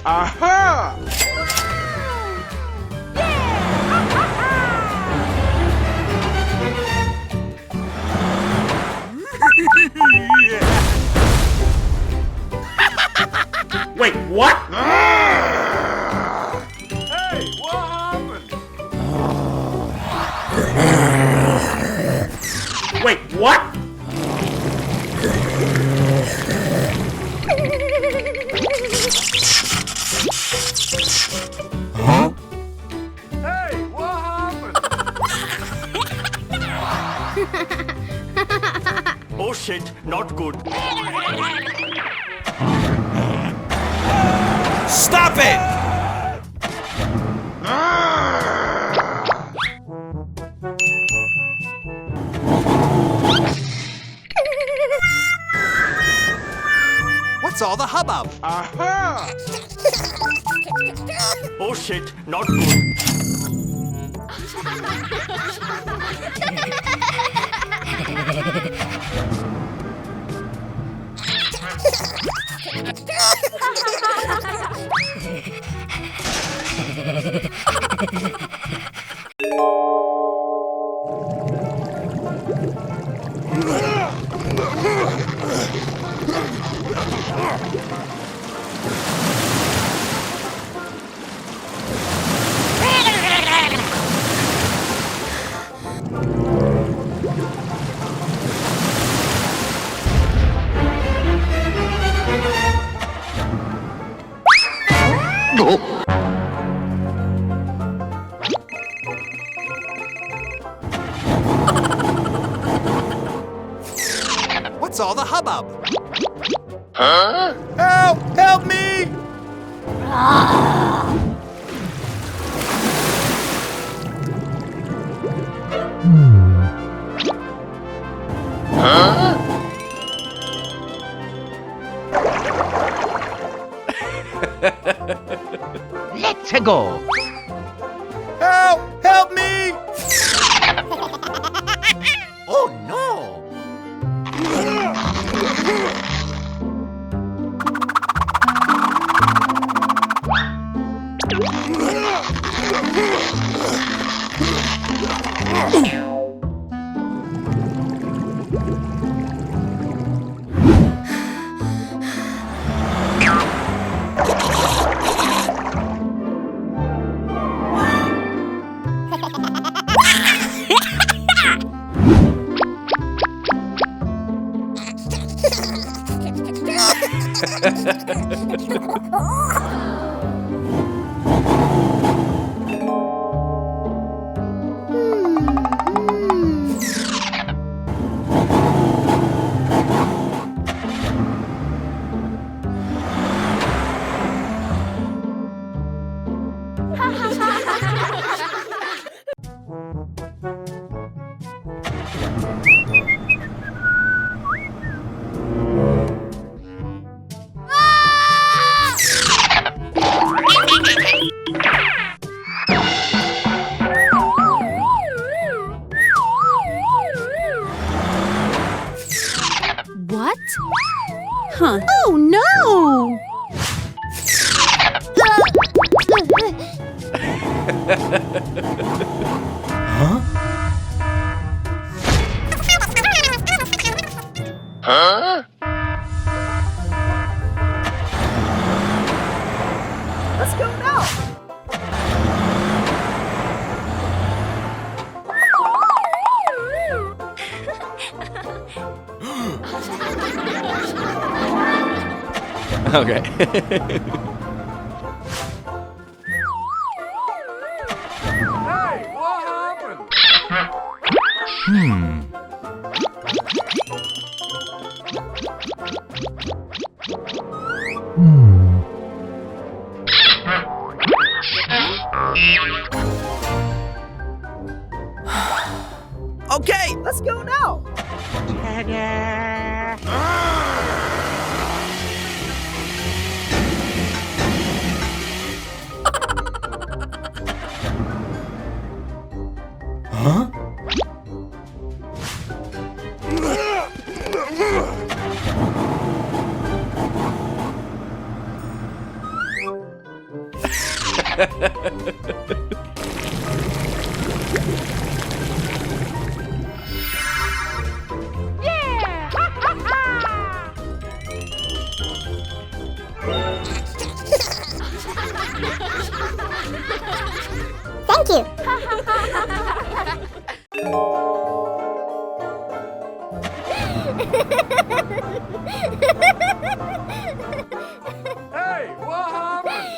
Aha! Wait, what? Hey, what happened? Wait, what? Hey, what happened? Oh shit, not good. Stop it! What's all the hubbub? Aha! Oh shit, not good. What's all the hubbub? Help! Help me! Let's go. Help! Help me! Oh no! What? Huh. Oh no! Let's go now. Okay. Hey, what happened? Okay. Let's go now. Thank you. Hey, what happened?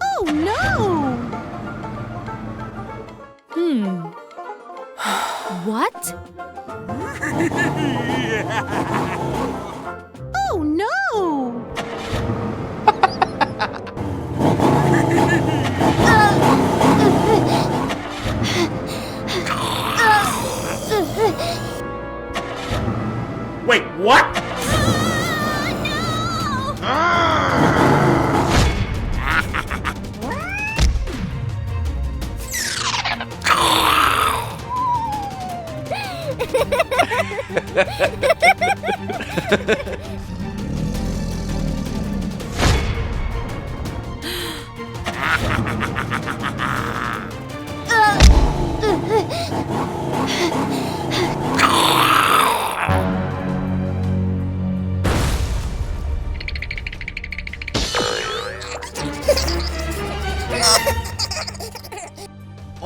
Oh no! What? Oh no! Wait, what?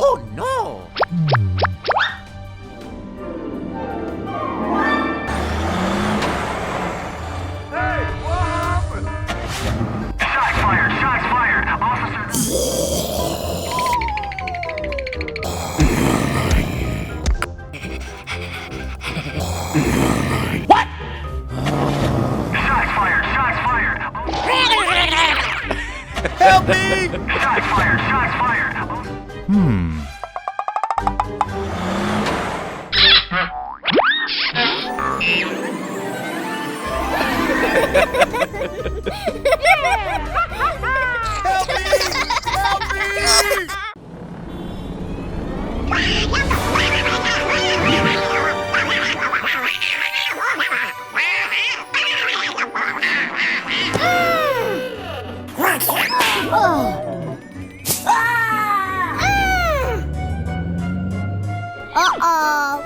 Oh no. Hey, what happened? Shots fired! Shots fired! Officer... What? Shots fired! Shots fired! Help me! Shots fired! Shots fired! Help me! Help me! Uh-oh.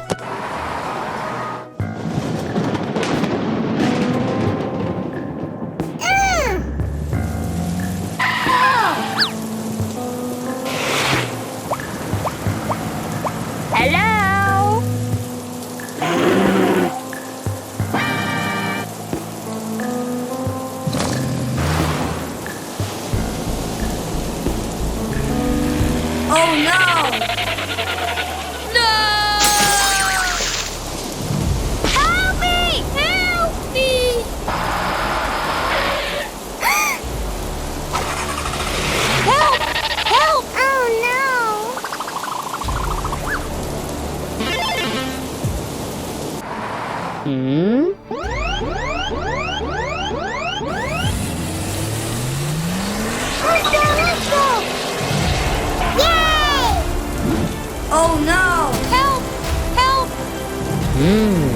Hello? Oh no! Help me! Help me! Help! Help! Oh no! Help! Help! Mm.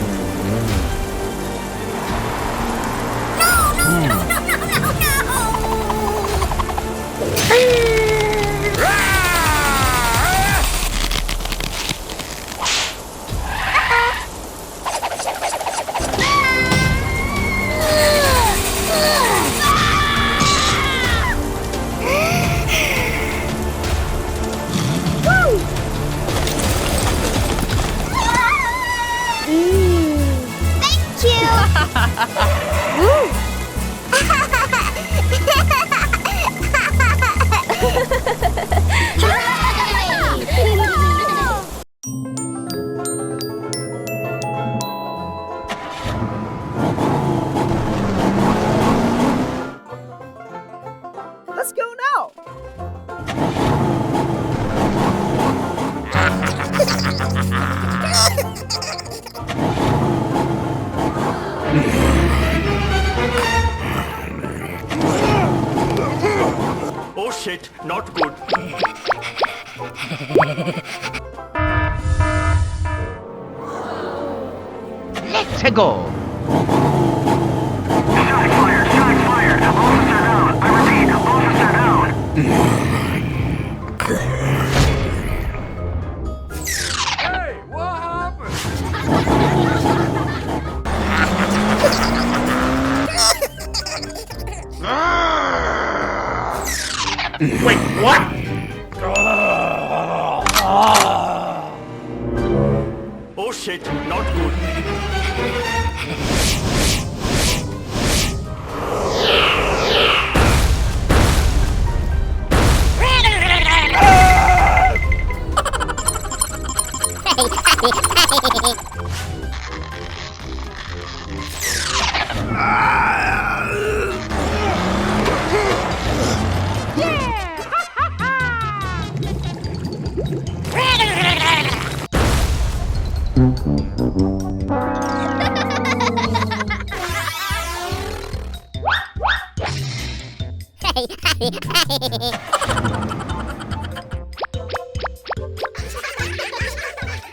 Oh shit, not good. Let's go. Shots fired! Shots fired! Officer down! I repeat, officer down! Hey, what happened? Wait, what? Oh shit, not good.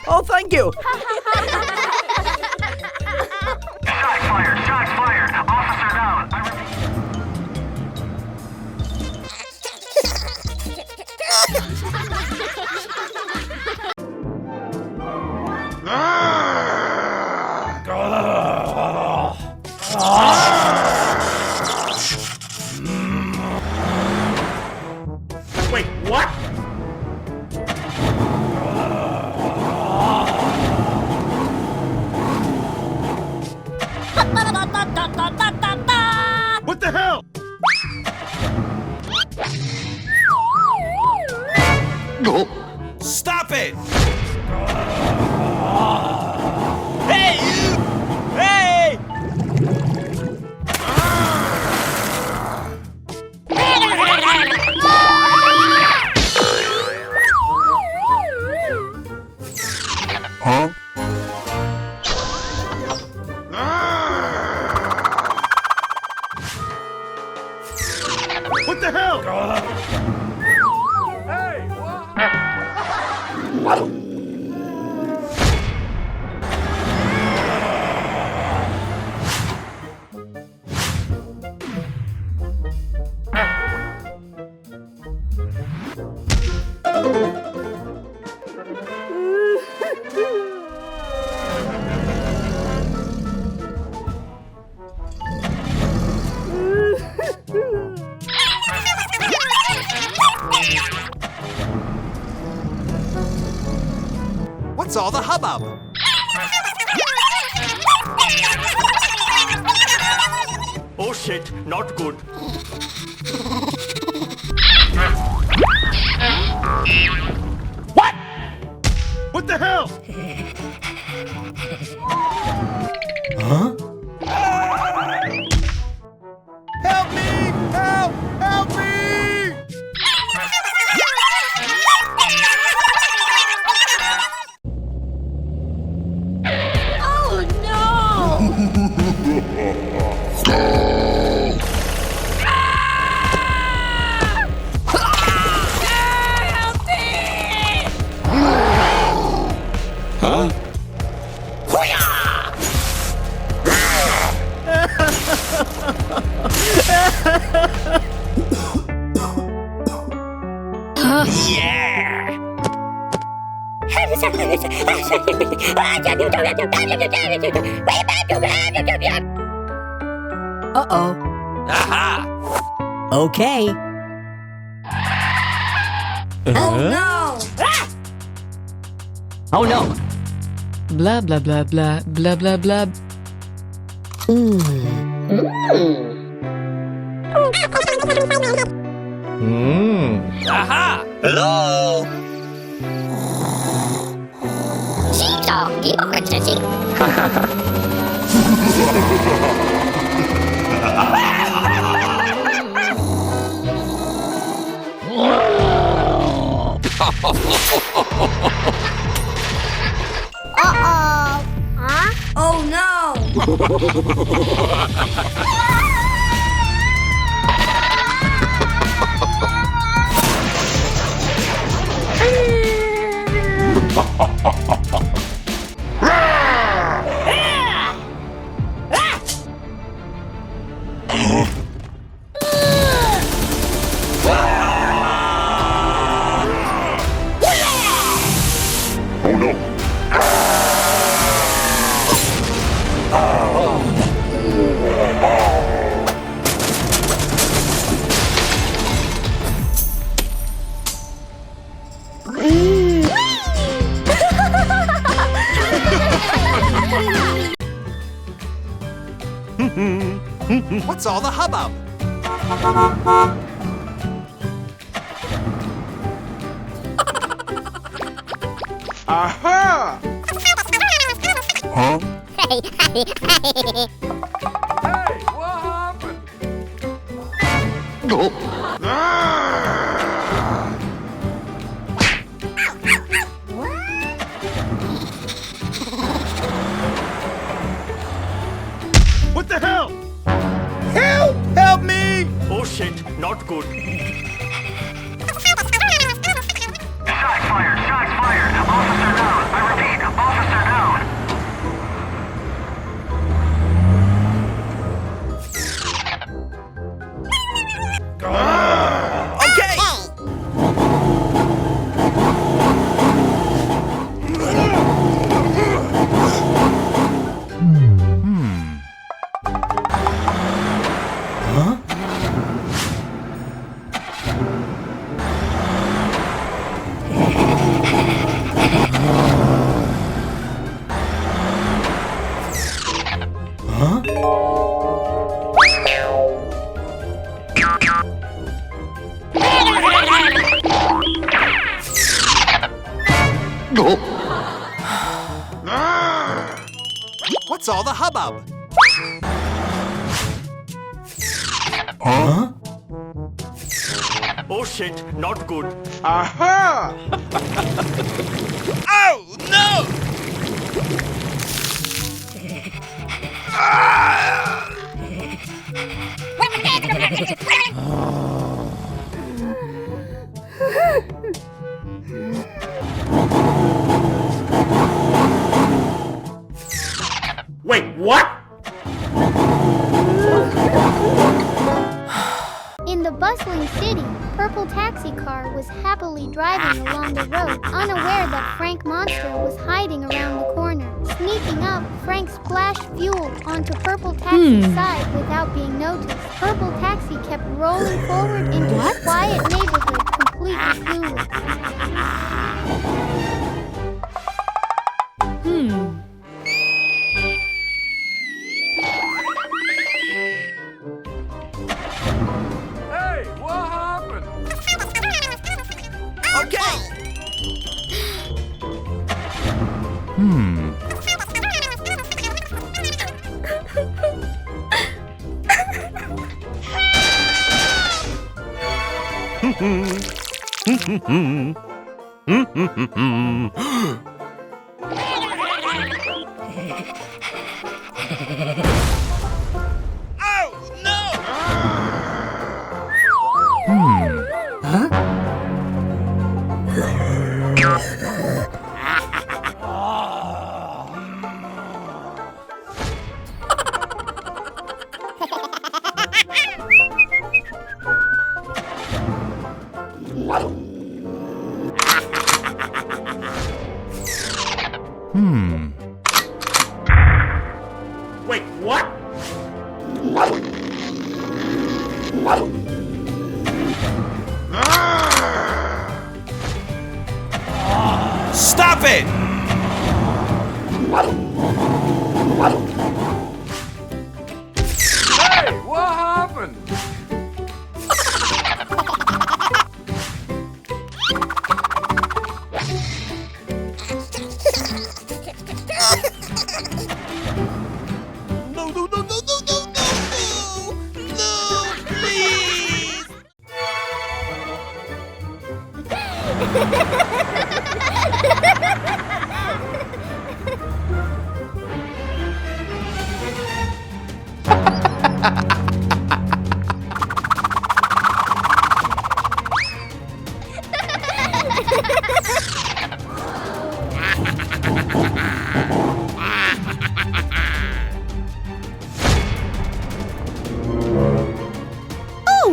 Oh, thank you. Shots fired! Shots fired! Officer down! I repeat. Wait, what? What the hell? Stop it! Hey, you! Hey! Huh? What the hell? Hey, what? What's all the hubbub? Oh shit, not good. What? What the hell? Help me! Help! Help me! Oh no! Help me! Huh? Uh-oh. Aha! Okay. Oh no! Oh no. Blah blah blah blah blah blah blah. Aha! Hello? Uh-oh. Huh? Oh no! Oh no! What's all the hubbub? Aha! Huh? Hey, what happened? What the hell? Help! Help me! Oh shit, not good. Shots fired! Shots fired! Officer down! I repeat, officer down! Okay! What's all the hubbub? Huh? Oh shit, not good. Aha! Oh, no! Wait, what? In the bustling city, Purple Taxi Car was happily driving along the road, unaware that Frank Monster was hiding around the corner. Sneaking up, Frank splashed fuel onto Purple Taxi's side without being noticed. Purple Taxi kept rolling forward into a quiet neighborhood, completely clueless. Hey, what happened? Okay! Oh, no! Wait, what? Stop it! Hey, what happened? No, no, no, no, no, no, no, no! No, please! Ha ha ha ha! Oh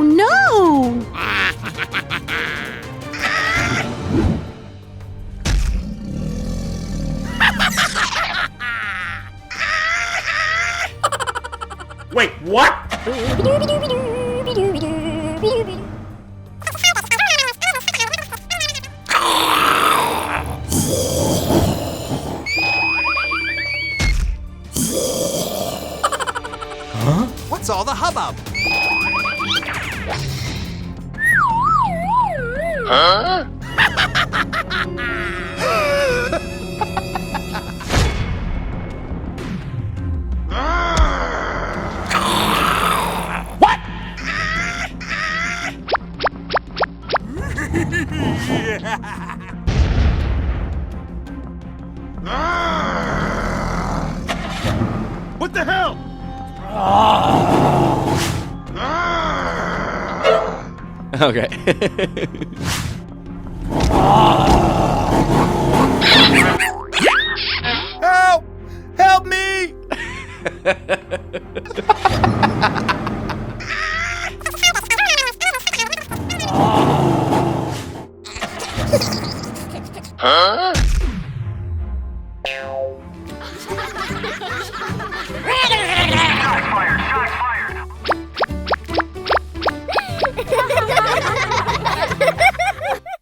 no! Wait, what? What's all the hubbub? Huh? What the hell? Okay. Help! Help me! Huh? Shots fired! Shots fired!